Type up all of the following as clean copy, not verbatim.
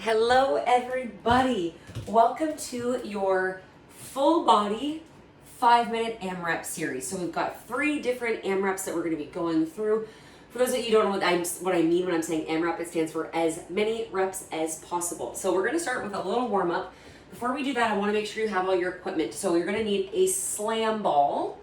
Hello everybody. Welcome to your full body 5-minute AMRAP series. So we've got 3 different AMRAPs that we're going to be going through. For those of you who don't know what I mean when I'm saying AMRAP, it stands for as many reps as possible. So we're going to start with a little warm up. Before we do that, I want to make sure you have all your equipment. So you're going to need a slam ball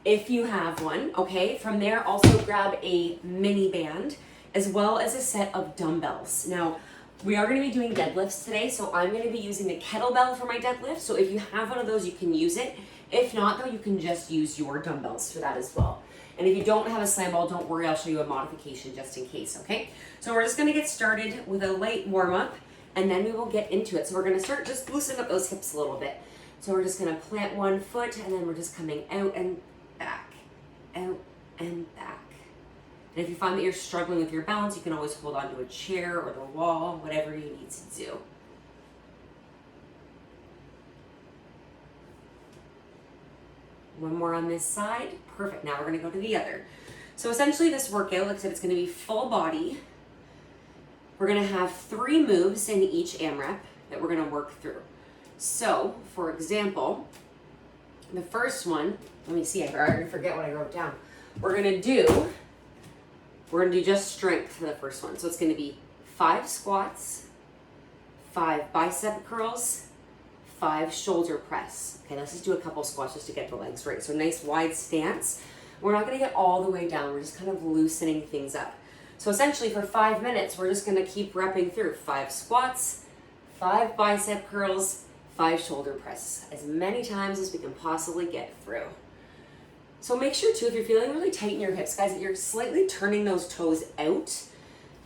if you have one, okay? From there, also grab a mini band as well as a set of dumbbells. Now, we are going to be doing deadlifts today, so I'm going to be using the kettlebell for my deadlift. So if you have one of those, you can use it. If not, though, you can just use your dumbbells for that as well. And if you don't have a slam ball, don't worry, I'll show you a modification just in case, okay? So we're just going to get started with a light warm-up, and then we will get into it. So we're going to start just loosening up those hips a little bit. So we're just going to plant one foot, and then we're just coming out and back, out and back. And if you find that you're struggling with your balance, you can always hold onto a chair or the wall, whatever you need to do. One more on this side. Perfect. Now we're going to go to the other. So essentially this workout, like I said, it's going to be full body. We're going to have 3 moves in each AMRAP that we're going to work through. So, for example, the first one, let me see, I already forget what I wrote down. We're going to do just strength for the first one. So it's going to be 5 squats, 5 bicep curls, 5 shoulder press. Okay, let's just do a couple squats just to get the legs right. So nice wide stance. We're not going to get all the way down. We're just kind of loosening things up. So essentially for 5 minutes, we're just going to keep repping through 5 squats, 5 bicep curls, 5 shoulder press, as many times as we can possibly get through. So make sure too, if you're feeling really tight in your hips, guys, that you're slightly turning those toes out,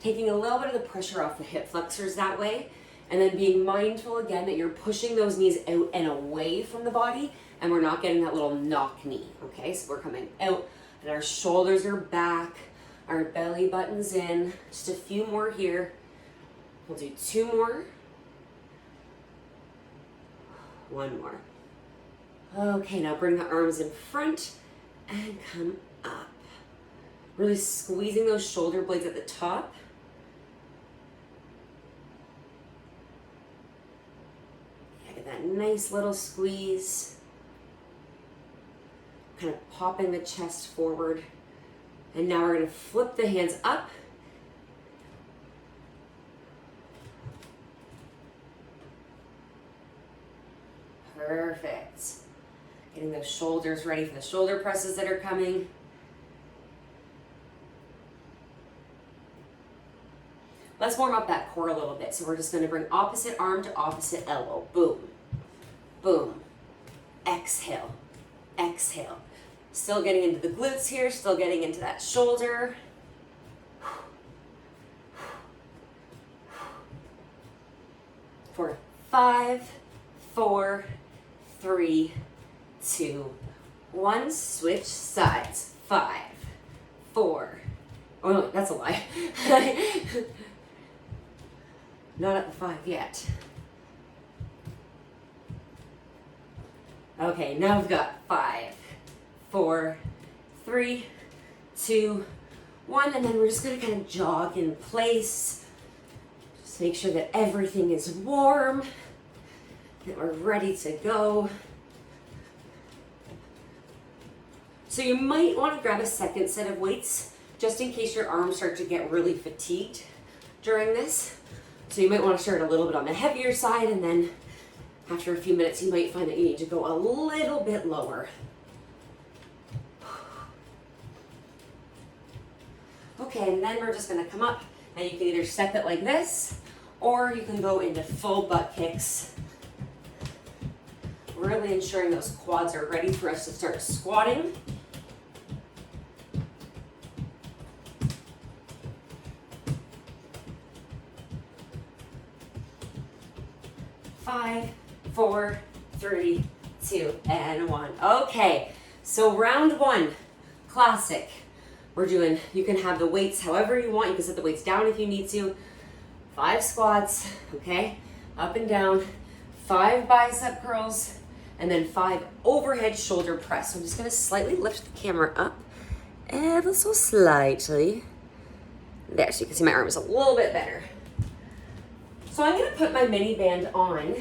taking a little bit of the pressure off the hip flexors that way, and then being mindful again that you're pushing those knees out and away from the body, and we're not getting that little knock knee, okay? So we're coming out, and our shoulders are back, our belly button's in. Just a few more here. We'll do 2 more. 1 more. Okay, now bring the arms in front and come up. Really squeezing those shoulder blades at the top. Yeah, get that nice little squeeze. Kind of popping the chest forward. And now we're going to flip the hands up. Perfect. Getting those shoulders ready for the shoulder presses that are coming. Let's warm up that core a little bit. So we're just going to bring opposite arm to opposite elbow. Boom. Boom. Exhale. Exhale. Still getting into the glutes here. Still getting into that shoulder. For 5, 4, 3, 2, 1. Switch sides. 5, 4. Oh no, that's a lie. Not at the 5 yet. Okay, now we've got 5, 4, 3, 2, 1, and then we're just gonna kind of jog in place. Just make sure that everything is warm, that we're ready to go. So you might want to grab a second set of weights just in case your arms start to get really fatigued during this. So you might want to start a little bit on the heavier side, and then after a few minutes you might find that you need to go a little bit lower. Okay, and then we're just going to come up, and you can either step it like this, or you can go into full butt kicks. Really ensuring those quads are ready for us to start squatting. Five, 4, 3, 2, and 1. Okay, so round 1, classic. We're doing, you can have the weights however you want. You can set the weights down if you need to. 5 squats, okay, up and down. 5 bicep curls, and then 5 overhead shoulder press. So I'm just going to slightly lift the camera up ever so slightly. There, so you can see my arm is a little bit better. So I'm gonna put my mini band on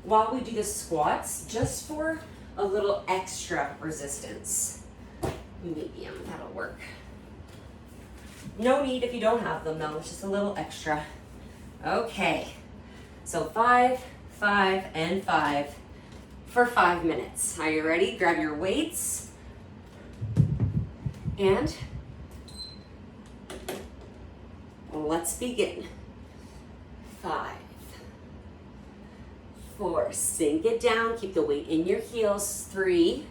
while we do the squats, just for a little extra resistance. Medium, that'll work. No need if you don't have them though, it's just a little extra. Okay, so 5, 5, and 5 for 5 minutes. Are you ready? Grab your weights and let's begin. 5, 4, sink it down, keep the weight in your heels. 3,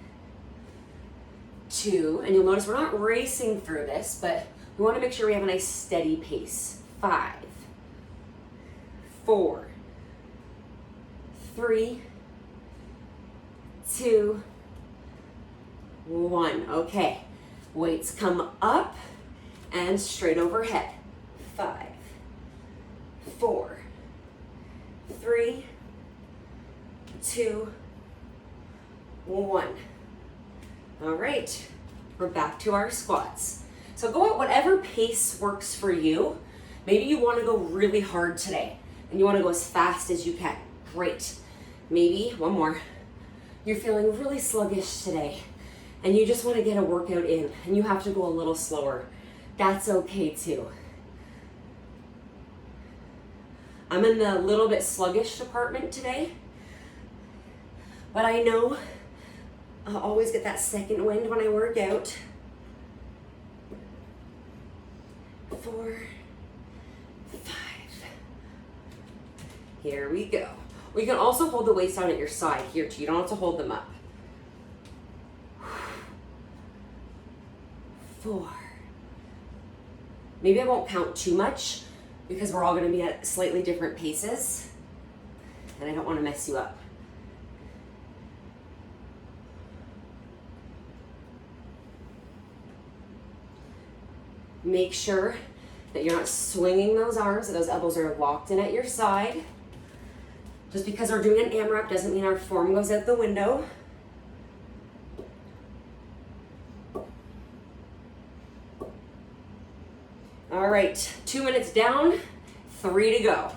2, and you'll notice we're not racing through this, but we want to make sure we have a nice steady pace. 5, 4, 3, 2, 1. Okay, weights come up and straight overhead. 5, 4, 3, 2, 1. All right, we're back to our squats. So go at whatever pace works for you. Maybe you want to go really hard today and you want to go as fast as you can. Great. Maybe, one more, you're feeling really sluggish today and you just want to get a workout in and you have to go a little slower. That's okay too. I'm in the little bit sluggish department today, but I know I'll always get that second wind when I work out. 4, 5. Here we go. We can also hold the weights down at your side here too. You don't have to hold them up. 4. Maybe I won't count too much because we're all going to be at slightly different paces and I don't want to mess you up. Make sure that you're not swinging those arms, that those elbows are locked in at your side. Just because we're doing an AMRAP doesn't mean our form goes out the window. All right, 2 minutes down, 3 to go.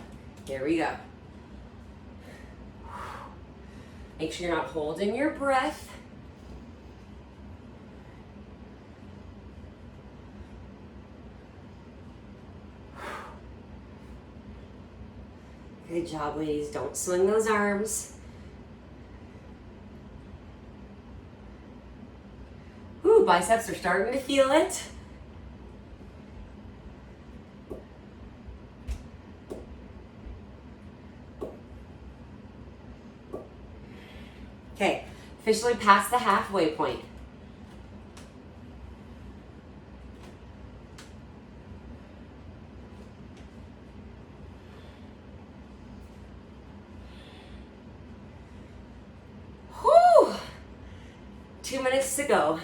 Here we go. Make sure you're not holding your breath. Good job, ladies. Don't swing those arms. Ooh, biceps are starting to feel it. Okay, officially past the halfway point. Whew! 2 minutes to go.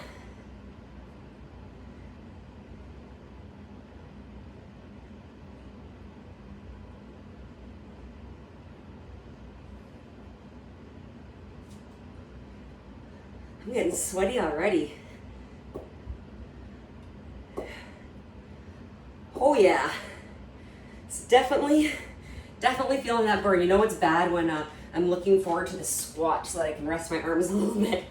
I'm getting sweaty already. Oh yeah, it's definitely feeling that burn. You know what's bad when I'm looking forward to the squat so that I can rest my arms a little bit.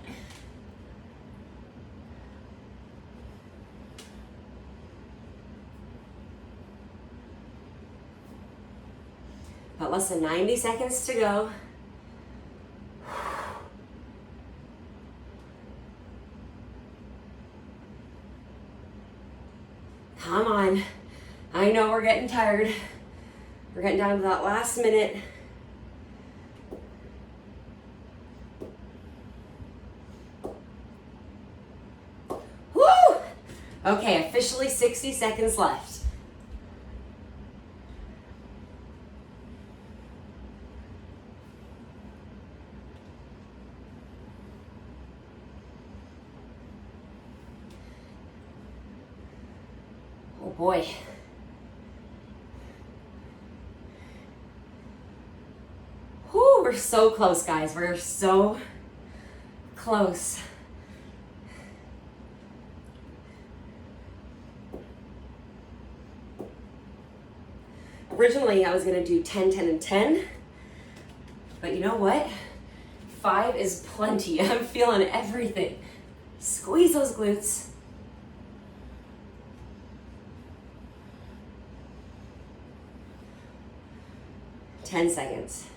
About less than 90 seconds to go. Come on. I know we're getting tired. We're getting down to that last minute. Woo! Okay, officially 60 seconds left. Oh boy. Whew, we're so close, guys. We're so close. Originally, I was gonna do 10, 10, and 10, but you know what? 5 is plenty. I'm feeling everything. Squeeze those glutes. Ten seconds.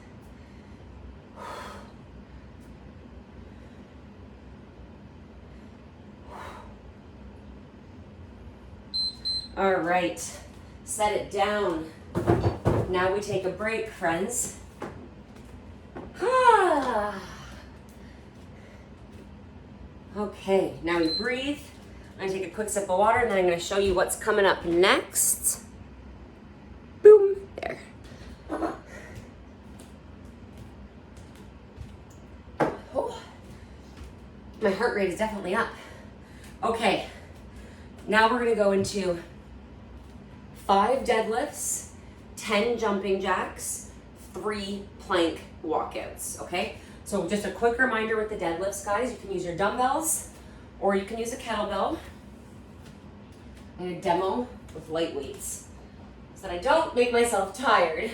All right, set it down. Now we take a break, friends. Okay, now we breathe. I'm gonna take a quick sip of water and then I'm gonna show you what's coming up next. Boom, there. Oh, my heart rate is definitely up. Okay, now we're gonna go into 5 deadlifts, 10 jumping jacks, 3 plank walkouts, okay? So just a quick reminder with the deadlifts, guys, you can use your dumbbells or you can use a kettlebell. I'm gonna demo with light weights so that I don't make myself tired.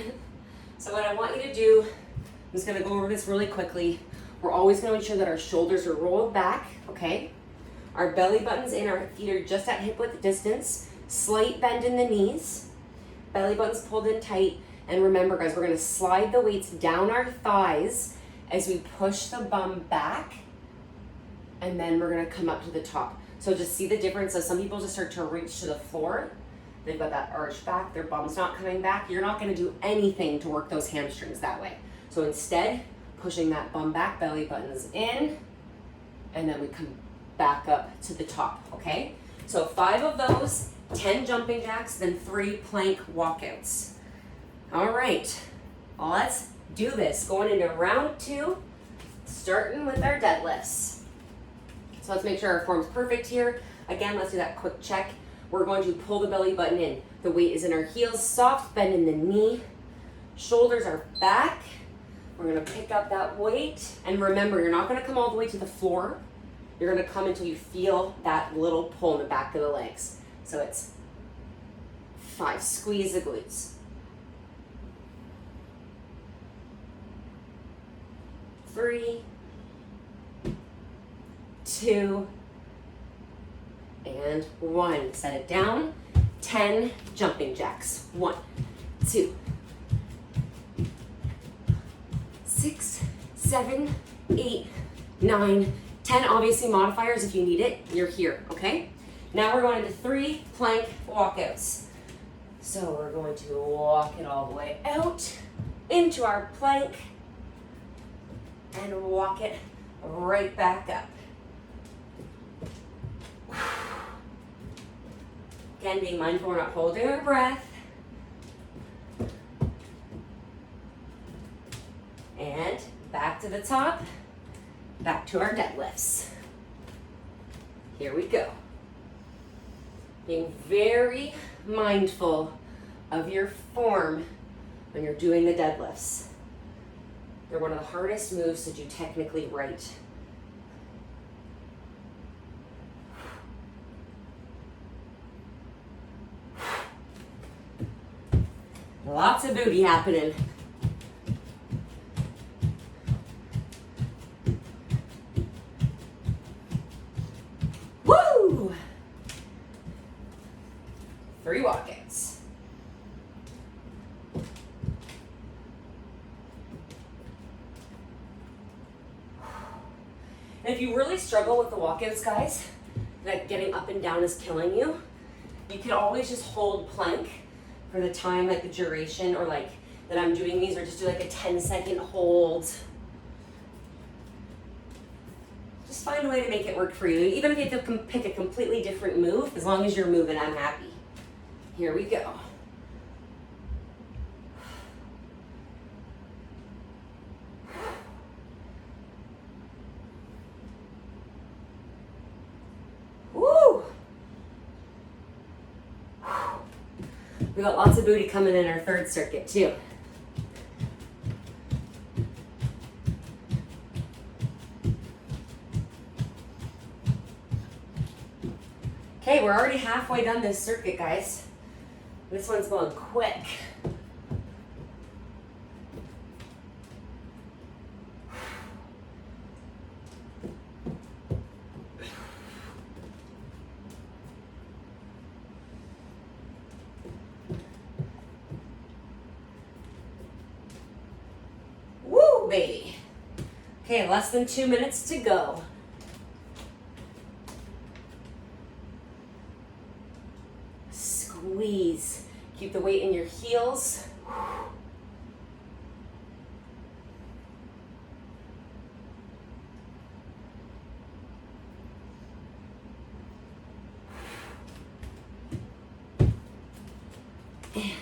So what I want you to do, I'm just gonna go over this really quickly. We're always gonna ensure that our shoulders are rolled back, okay? Our belly buttons and our feet are just at hip width distance. Slight bend in the knees. Belly buttons pulled in tight. And remember, guys, we're gonna slide the weights down our thighs as we push the bum back, and then we're gonna come up to the top. So just see the difference. So some people just start to reach to the floor. They've got that arch back, their bum's not coming back. You're not gonna do anything to work those hamstrings that way. So instead, pushing that bum back, belly buttons in, and then we come back up to the top, okay? So 5 of those, 10 jumping jacks, then 3 plank walkouts. All right, let's do this. Going into round 2, starting with our deadlifts. So let's make sure our form's perfect here. Again, let's do that quick check. We're going to pull the belly button in. The weight is in our heels, soft bend in the knee. Shoulders are back. We're gonna pick up that weight. And remember, you're not gonna come all the way to the floor. You're gonna come until you feel that little pull in the back of the legs. So it's 5, squeeze the glutes. 3, 2, and 1. Set it down. 10 jumping jacks. 1, 2, 6, 7, 8, 9, 10. Obviously modifiers if you need it. You're here, okay? Now we're going into 3 plank walkouts. So we're going to walk it all the way out into our plank and walk it right back up. Again, being mindful we're not holding our breath. And back to the top, back to our deadlifts. Here we go. Being very mindful of your form when you're doing the deadlifts. They're one of the hardest moves to do technically right. Lots of booty happening. Woo! 3 walkouts. And if you really struggle with the walkouts, guys, like getting up and down is killing you, you can always just hold plank for the time, like the duration, or like that I'm doing these, or just do like a 10-second hold. Just find a way to make it work for you. Even if you have to pick a completely different move, as long as you're moving, I'm happy. Here we go. Woo! We got lots of booty coming in our 3rd circuit too. Okay, we're already halfway done this circuit, guys. This one's going quick. Woo, baby. Okay, less than 2 minutes to go. Squeeze. Keep the weight in your heels. And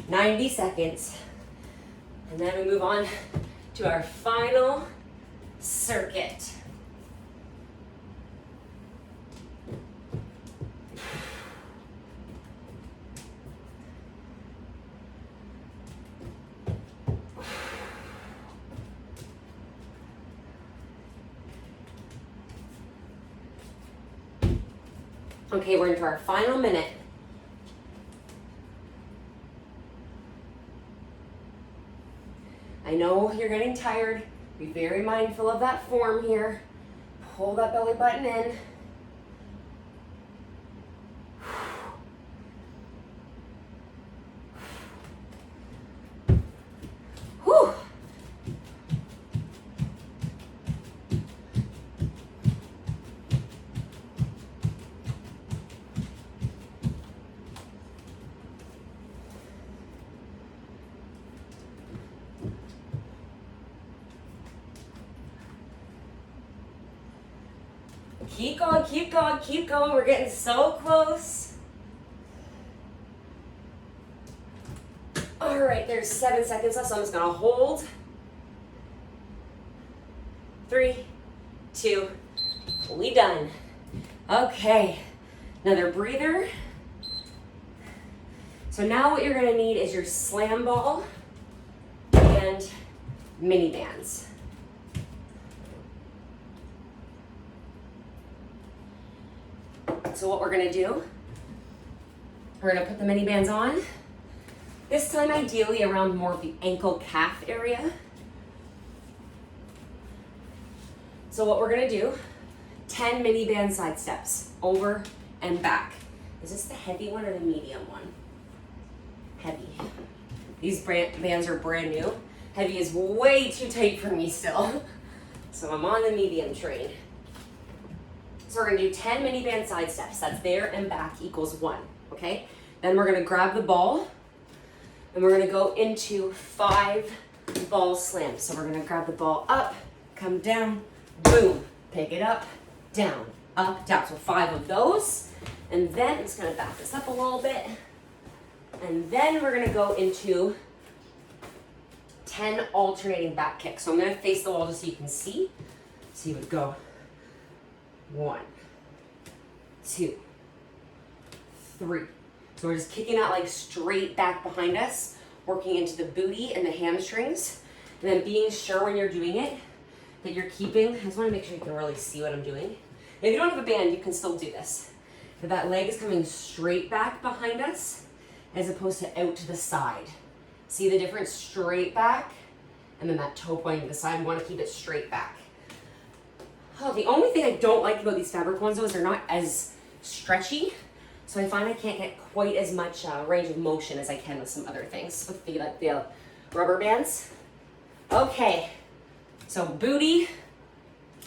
90 seconds. And then we move on to our final circuit. Okay, we're into our final minute. I know you're getting tired. Be very mindful of that form here. Pull that belly button in. Whew. Keep going, keep going, keep going. We're getting so close. All right, there's 7 seconds left, so I'm just gonna hold. 3, 2, we done. Okay, another breather. So now what you're gonna need is your slam ball and mini bands. So what we're gonna do, we're gonna put the mini bands on. This time ideally around more of the ankle calf area. So what we're gonna do, 10 mini band side steps, over and back. Is this the heavy one or the medium one? Heavy. These bands are brand new. Heavy is way too tight for me still. So I'm on the medium train. So we're gonna do 10 mini band side steps. That's there and back equals 1, okay? Then we're gonna grab the ball and we're gonna go into 5 ball slams. So we're gonna grab the ball up, come down, boom, pick it up, down, up, down. So 5 of those. And then I'm just gonna back this up a little bit. And then we're gonna go into 10 alternating back kicks. So I'm gonna face the wall just so you can see. So you would go 1, 2, 3. So we're just kicking that like straight back behind us, working into the booty and the hamstrings, and then being sure when you're doing it that you're keeping, I just want to make sure you can really see what I'm doing. If you don't have a band, you can still do this. But that leg is coming straight back behind us as opposed to out to the side. See the difference? Straight back, and then that toe pointing to the side. We want to keep it straight back. Oh, the only thing I don't like about these fabric ones though is they're not as stretchy. So I find I can't get quite as much range of motion as I can with some other things, with the rubber bands. Okay, so booty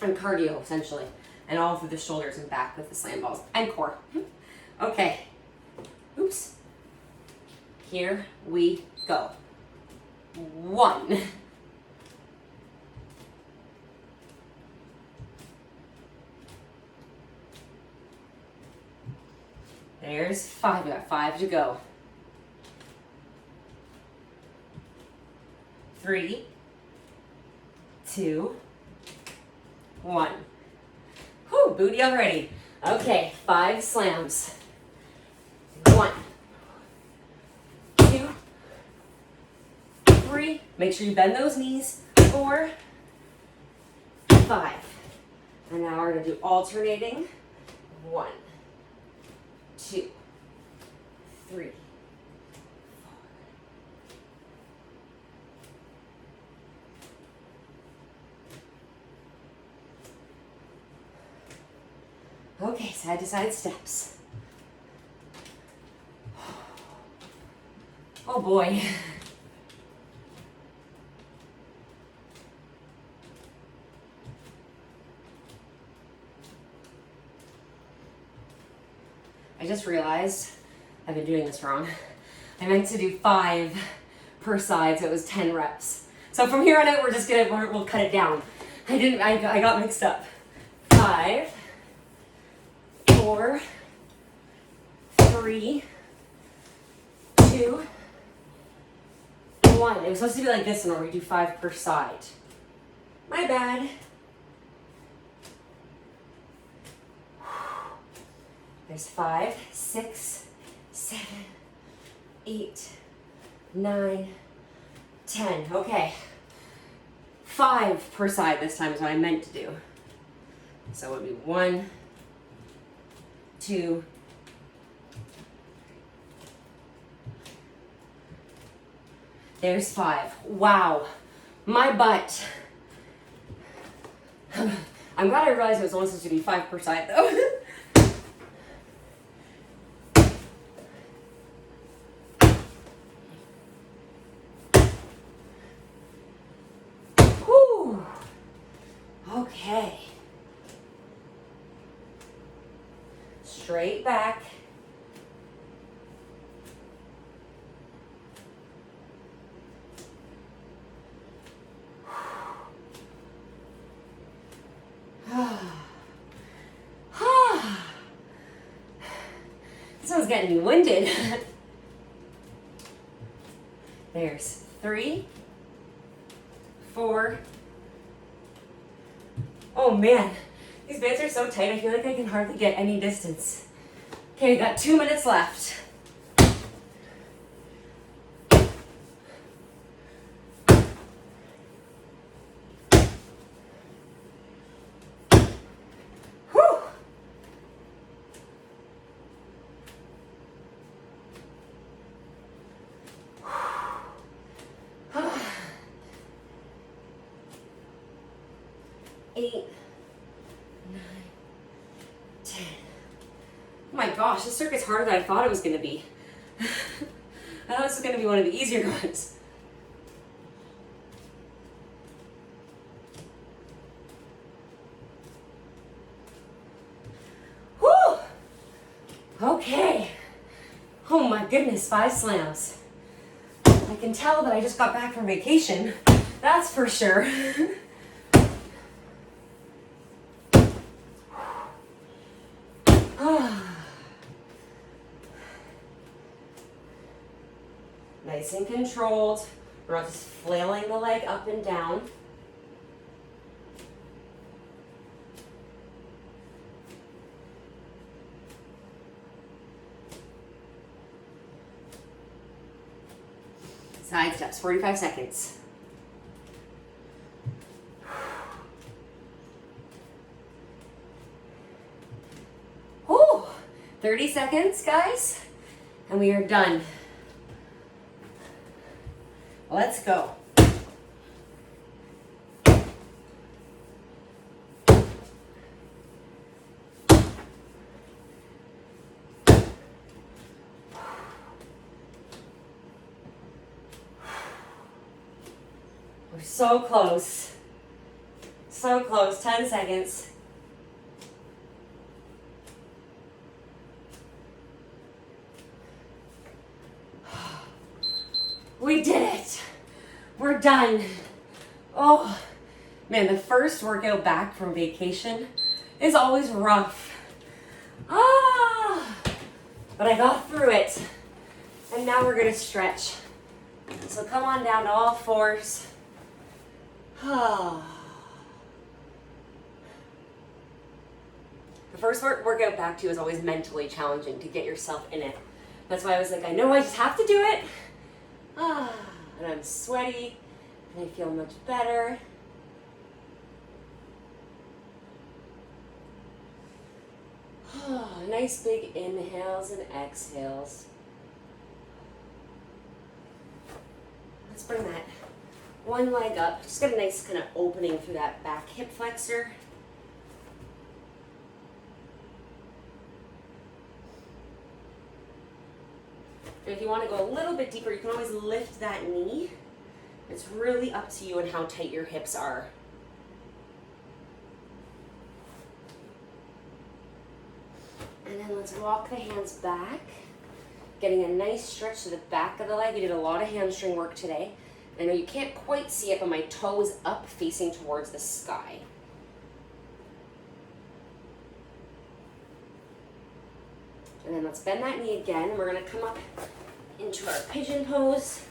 and cardio essentially, and all through the shoulders and back with the slam balls and core. Okay, oops. Here we go. 1. There's 5, we got 5 to go. 3, 2, 1. Whew, booty already. Okay, 5 slams. 1, 2, 3. Make sure you bend those knees. 4, 5. And now we're gonna do alternating. 1, 2, 3, 4. Okay, side to side steps. Oh boy. I just realized I've been doing this wrong. I meant to do 5 per side, so it was 10 reps. So from here on out, we'll cut it down. I got mixed up. 5, 4, 3, 2, 1. It was supposed to be like this one where we do 5 per side. My bad. There's 5, 6, 7, 8, 9, 10. Okay. 5 per side this time is what I meant to do. So it would be 1, 2, there's 5. Wow. My butt. I'm glad I realized it was only supposed to be 5 per side though. Whew. Okay. Straight back. This one's getting me winded. There's 3, 4. Oh man, these bands are so tight, I feel like I can hardly get any distance. Okay, we got 2 minutes left. Whew. Eight, 9, 10. Oh my gosh, this circuit's harder than I thought it was going to be. I thought this was going to be one of the easier ones. Whew! Okay. Oh my goodness, 5 slams. I can tell that I just got back from vacation. That's for sure. Nice and controlled. We're not just flailing the leg up and down. Side steps, 45 seconds. Whew, 30 seconds, guys, and we are done. Let's go. We're so close. So close, 10 seconds. We did it. We're done. Oh, man, the first workout back from vacation is always rough. But I got through it. And now we're gonna stretch. So come on down to all fours. The first workout back to you is always mentally challenging to get yourself in it. That's why I was like, I know I just have to do it. And I'm sweaty, and I feel much better. Nice big inhales and exhales. Let's bring that one leg up. Just get a nice kind of opening through that back hip flexor. And if you want to go a little bit deeper, you can always lift that knee. It's really up to you and how tight your hips are. And then let's walk the hands back, getting a nice stretch to the back of the leg. We did a lot of hamstring work today. I know you can't quite see it, but my toe is up facing towards the sky. And then let's bend that knee again. We're gonna come up into our pigeon pose,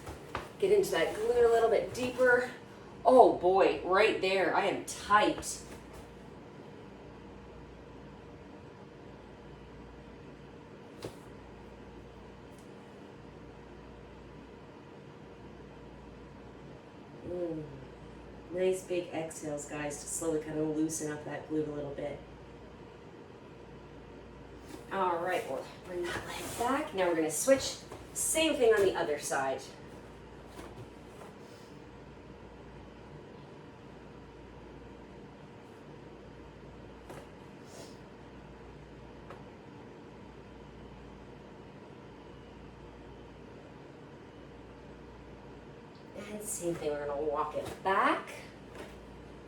get into that glute a little bit deeper. Oh boy, right there, I am tight. Nice big exhales, guys, to slowly kind of loosen up that glute a little bit. All right, we'll bring that leg back. Now we're gonna switch, same thing on the other side. And same thing, we're gonna walk it back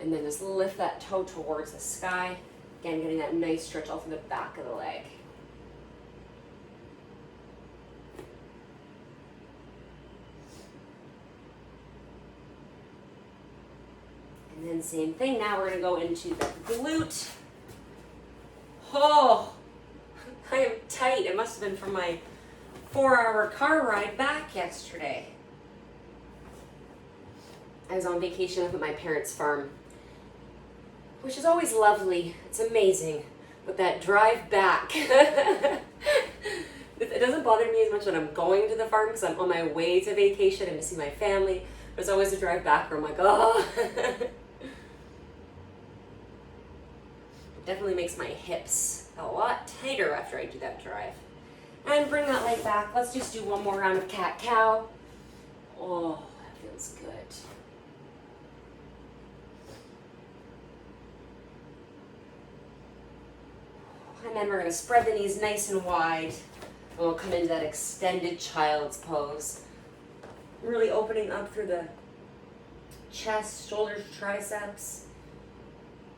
and then just lift that toe towards the sky. Again, getting that nice stretch all through the back of the leg. And then same thing, now we're gonna go into the glute. Oh, I am tight. It must have been from my 4-hour car ride back yesterday. I was on vacation up at my parents' farm, which is always lovely. It's amazing. But that drive back, it doesn't bother me as much when I'm going to the farm because I'm on my way to vacation and to see my family. There's always a drive back where I'm like, oh. It definitely makes my hips a lot tighter after I do that drive. And bring that leg back. Let's just do one more round of cat-cow. Oh, that feels good. And then we're going to spread the knees nice and wide. And we'll come into that extended child's pose. Really opening up through the chest, shoulders, triceps,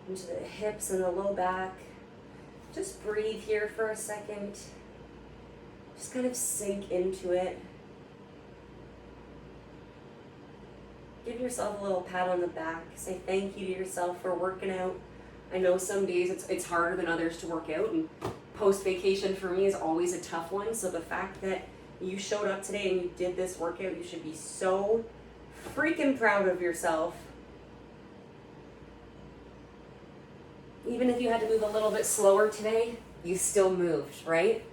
into the hips and the low back. Just breathe here for a second. Just kind of sink into it. Give yourself a little pat on the back. Say thank you to yourself for working out. I know some days it's harder than others to work out, and post-vacation for me is always a tough one. So the fact that you showed up today and you did this workout, you should be so freaking proud of yourself. Even if you had to move a little bit slower today, you still moved, right?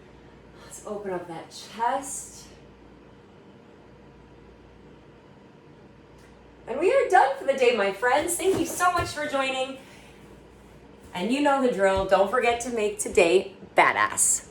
Let's open up that chest. And we are done for the day, my friends. Thank you so much for joining. And you know the drill. Don't forget to make today badass.